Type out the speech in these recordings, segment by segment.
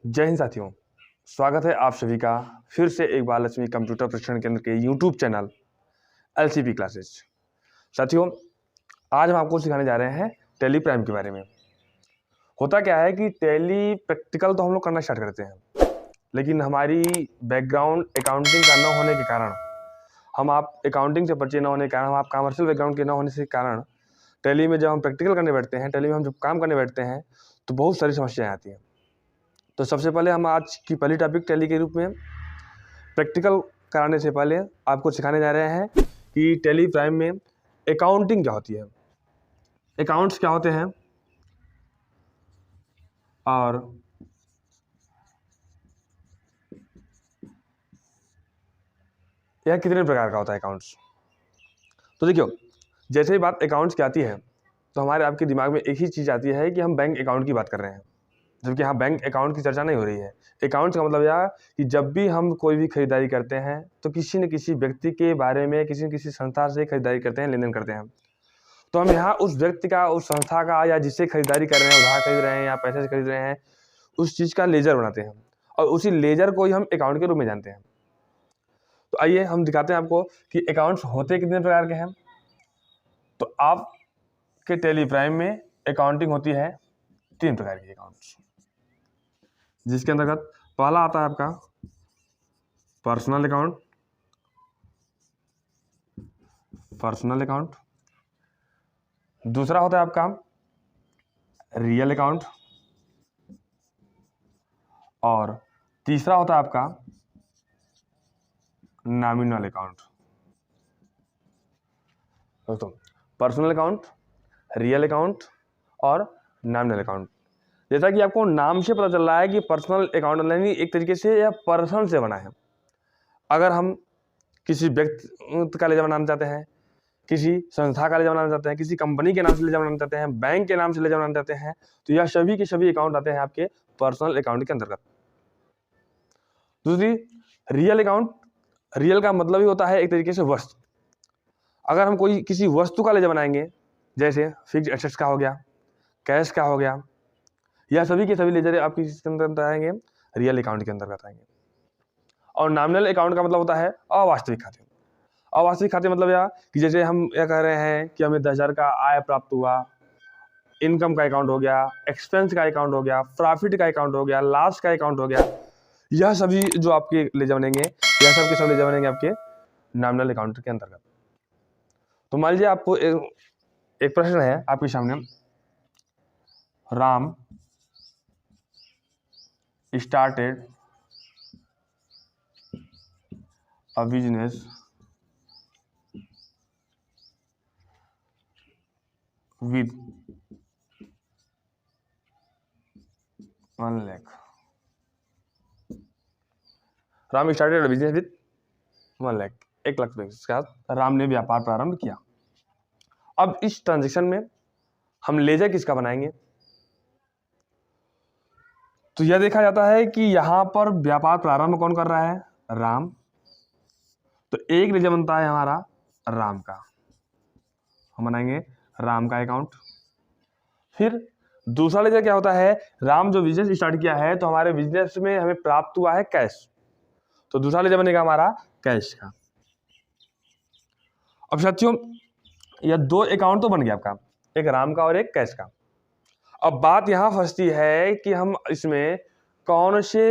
जय हिंद साथियों, स्वागत है आप सभी का फिर से एक बार लक्ष्मी कंप्यूटर प्रशिक्षण केंद्र के यूट्यूब चैनल एलसीपी क्लासेस। साथियों, आज हम आपको सिखाने जा रहे हैं टैली प्राइम के बारे में। होता क्या है कि टैली प्रैक्टिकल तो हम लोग करना स्टार्ट करते हैं, लेकिन हमारी बैकग्राउंड अकाउंटिंग का न होने के कारण, हम आप अकाउंटिंग से परिचय न होने के कारण, हम आप कॉमर्शियल बैकग्राउंड के न होने के कारण टैली में जब हम प्रैक्टिकल करने बैठते हैं, टैली में हम जब काम करने बैठते हैं तो बहुत सारी समस्याएं आती हैं। तो सबसे पहले हम आज की पहली टॉपिक टैली के रूप में प्रैक्टिकल कराने से पहले आपको सिखाने जा रहे हैं कि टैली प्राइम में अकाउंटिंग क्या होती है, अकाउंट्स क्या होते हैं और यह कितने प्रकार का होता है अकाउंट्स। तो देखियो, जैसे ही बात अकाउंट्स की आती है तो हमारे आपके दिमाग में एक ही चीज़ आती है कि हम बैंक अकाउंट की बात कर रहे हैं, जबकि यहाँ बैंक अकाउंट की चर्चा नहीं हो रही है। अकाउंट्स का मतलब यह कि जब भी हम कोई भी खरीदारी करते हैं तो किसी न किसी व्यक्ति के बारे में, किसी न किसी संस्था से खरीदारी करते हैं, लेन देन करते हैं, तो हम यहाँ उस व्यक्ति का, उस संस्था का, या जिससे खरीदारी कर रहे हैं, उधार खरीद रहे हैं या पैसे से खरीद रहे हैं, उस चीज़ का लेजर बनाते हैं और उसी लेजर को ही हम अकाउंट के रूप में जानते हैं। तो आइए हम दिखाते हैं आपको कि अकाउंट्स होते कितने प्रकार के हैं। तो आपके टैली प्राइम में अकाउंटिंग होती है 3 प्रकार की अकाउंट्स, जिसके अंतर्गत पहला आता है आपका पर्सनल अकाउंट, दूसरा होता है आपका रियल अकाउंट और तीसरा होता है आपका नॉमिनल अकाउंट। दोस्तों, पर्सनल अकाउंट, रियल अकाउंट और नॉमिनल अकाउंट, जैसा कि आपको नाम से पता चल रहा है कि पर्सनल अकाउंट यानी एक तरीके से यह पर्सन से बना है। अगर हम किसी व्यक्ति का लेजर बनाना चाहते हैं, किसी संस्था का लेजर बनाना चाहते हैं, किसी कंपनी के नाम से लेजर बनाना चाहते हैं, बैंक के नाम से लेजर बनाना चाहते हैं, तो यह सभी के सभी अकाउंट आते हैं आपके पर्सनल अकाउंट के अंतर्गत। दूसरी, रियल अकाउंट। रियल का मतलब ही होता है एक तरीके से वस्तु। अगर हम कोई किसी वस्तु का लेजर बनाएंगे, जैसे फिक्स्ड एसेट्स का हो गया, कैश का हो गया, यह सभी के सभी लेजर आपके किसके अंतर्गत आएंगे? रियल अकाउंट के अंतर्गत आएंगे। और नॉमिनल अकाउंट का मतलब होता है अवास्तविक खाते। अवास्तविक खाते मतलब यह कि जैसे हम यह कह रहे हैं कि हमें 10,000 का आय प्राप्त हुआ, इनकम का अकाउंट हो गया, एक्सपेंस का अकाउंट हो गया, प्रॉफिट का अकाउंट हो गया, लॉस का अकाउंट हो गया, यह सभी जो आपके लेजर बनेंगे, यह सब के सब लेजर बनेंगे आपके नॉमिनल अकाउंट के अंतर्गत। तो मान लीजिए आपको एक प्रश्न है आपके सामने, Ram started a business with 1 lakh. Ram started a business with 1 lakh, 1 lakh रुपए के साथ राम ने व्यापार प्रारंभ किया। अब इस ट्रांजेक्शन में हम लेजर किसका बनाएंगे? तो यह देखा जाता है कि यहां पर व्यापार प्रारंभ कौन कर रहा है? राम। तो एक लेजर बनता है हमारा राम का, हम बनाएंगे राम का अकाउंट। फिर दूसरा लेजर क्या होता है? राम जो बिजनेस स्टार्ट किया है तो हमारे बिजनेस में हमें प्राप्त हुआ है कैश, तो दूसरा लेजर बनेगा हमारा कैश का। अब साथियों, यह 2 अकाउंट तो बन गया आपका, एक राम का और एक कैश का। अब बात यहां फंसती है कि हम इसमें कौन से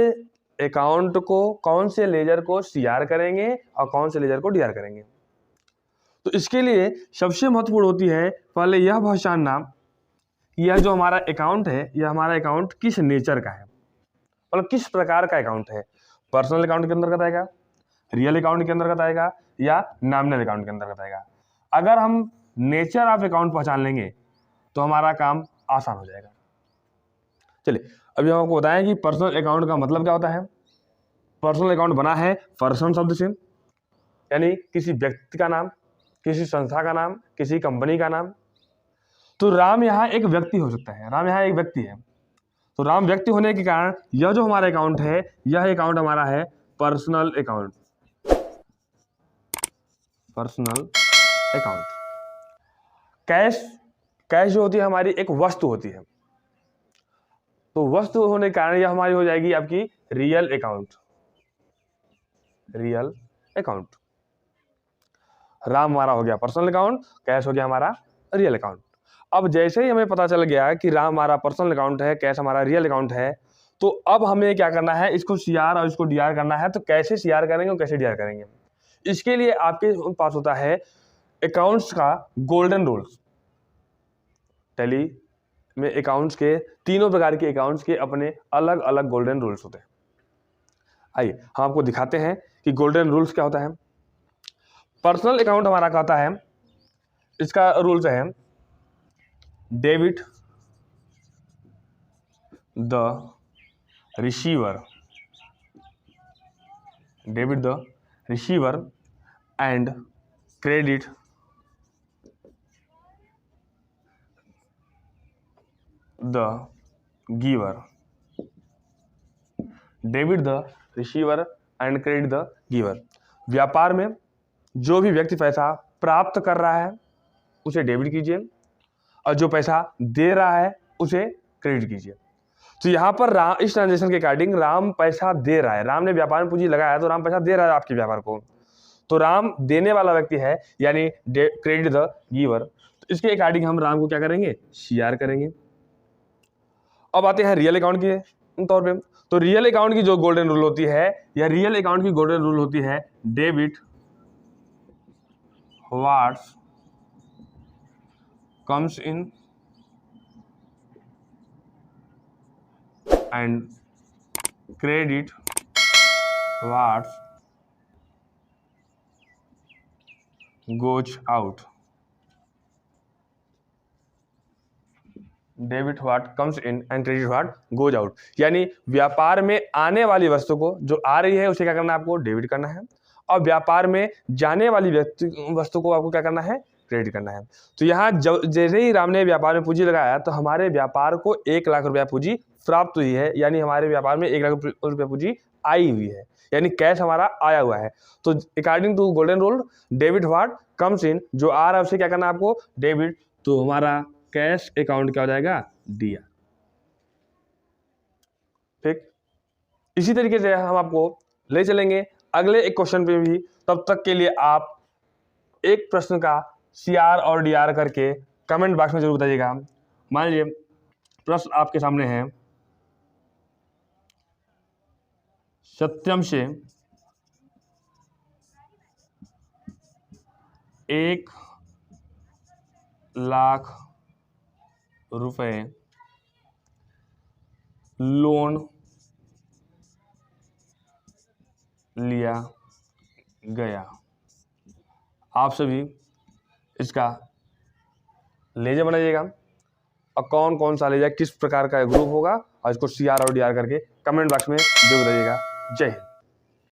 अकाउंट को, कौन से लेजर को सीआर करेंगे और कौन से लेजर को डीआर करेंगे। तो इसके लिए सबसे महत्वपूर्ण होती है पहले यह पहचानना कि यह जो हमारा अकाउंट है, यह हमारा अकाउंट किस नेचर का है, मतलब किस प्रकार का अकाउंट है। पर्सनल अकाउंट के अंतर्गत आएगा, रियल अकाउंट के अंतर्गत आएगा या नॉमिनल अकाउंट के अंतर्गत आएगा। अगर हम नेचर ऑफ अकाउंट पहचान लेंगे तो हमारा काम आसान हो जाएगा। चलिए अभी हम आपको बताएं कि पर्सनल अकाउंट का मतलब क्या होता है। पर्सनल अकाउंट बना है पर्सन शब्द से, यानी किसी व्यक्ति का नाम, किसी संस्था का नाम, किसी कंपनी का नाम। तो राम यहाँ एक व्यक्ति हो सकता है, राम यहाँ एक व्यक्ति है। तो राम व्यक्ति होने के कारण यह जो हमारा अकाउंट है, यह अकाउंट हमारा है personal account. Personal account. Cash, cash जो होती है हमारी एक वस्तु होती है। तो वस्तु होने के कारण यह हमारी हो जाएगी आपकी real account. Real account. Ram हमारा हो गया पर्सनल अकाउंट, कैश हो गया हमारा रियल अकाउंट। अब जैसे ही हमें पता चल गया कि राम हमारा पर्सनल अकाउंट है, कैश हमारा रियल अकाउंट है, तो अब हमें क्या करना है, इसको सीआर और इसको डीआर करना है। तो कैसे सीआर करेंगे और कैसे डीआर करेंगे, इसके लिए आपके पास होता है अकाउंट्स का गोल्डन रूल्स। टैली में अकाउंट्स के तीनों प्रकार के अकाउंट्स के अपने अलग अलग गोल्डन रूल्स होते हैं। आइए हम आपको दिखाते हैं कि गोल्डन रूल्स क्या होता है। पर्सनल अकाउंट हमारा कहता है, इसका रूल्स है debit the receiver, debit the receiver and credit the giver. Debit the receiver and credit the giver. व्यापार में जो भी व्यक्ति पैसा प्राप्त कर रहा है उसे डेबिट कीजिए, और जो पैसा दे रहा है उसे क्रेडिट कीजिए। तो यहाँ पर राम, इस ट्रांजेक्शन के अकॉर्डिंग राम पैसा दे रहा है, राम ने व्यापार में पूंजी लगाया तो राम पैसा दे रहा है आपके व्यापार को, तो राम देने वाला व्यक्ति है, यानी क्रेडिट द गिवर। तो इसके अकॉर्डिंग हम राम को क्या करेंगे, सीआर करेंगे। अब आते हैं रियल अकाउंट के तौर पे। तो रियल अकाउंट की जो गोल्डन रूल होती है, या रियल अकाउंट की गोल्डन रूल होती है debit what's comes in and credit what's goes out. Debit what comes in and credit what goes out, यानी व्यापार में आने वाली वस्तु को, जो आ रही है उसे क्या करना है, आपको डेबिट करना है, और व्यापार में जाने वाली वस्तु को आपको क्या करना है, क्रेडिट करना है। तो यहाँ जैसे ही राम ने व्यापार में पूंजी लगाया तो हमारे व्यापार को 1 लाख रुपया पूंजी प्राप्त हुई है, यानी हमारे व्यापार में 1 लाख रुपया पूंजी आई हुई है, यानी कैश हमारा आया हुआ है। तो according to golden rule debit what comes in, जो आ रहा है उसे क्या करना है आपको, डेबिट। तो हमारा कैश अकाउंट क्या हो जाएगा, डीआर। ठीक, इसी तरीके से हम आपको ले चलेंगे अगले एक क्वेश्चन पे भी। तब तक के लिए आप एक प्रश्न का सीआर और डीआर करके कमेंट बॉक्स में जरूर बताइएगा। मान लीजिए प्रश्न आपके सामने है, सत्यम से 1 लाख रुपए लोन लिया गया। आप सभी इसका लेजर बनाइएगा, और कौन कौन सा लेजर किस प्रकार का ग्रुप होगा, और इसको सीआर और डीआर करके कमेंट बॉक्स में जरूर बताइएगा। जय हिंद।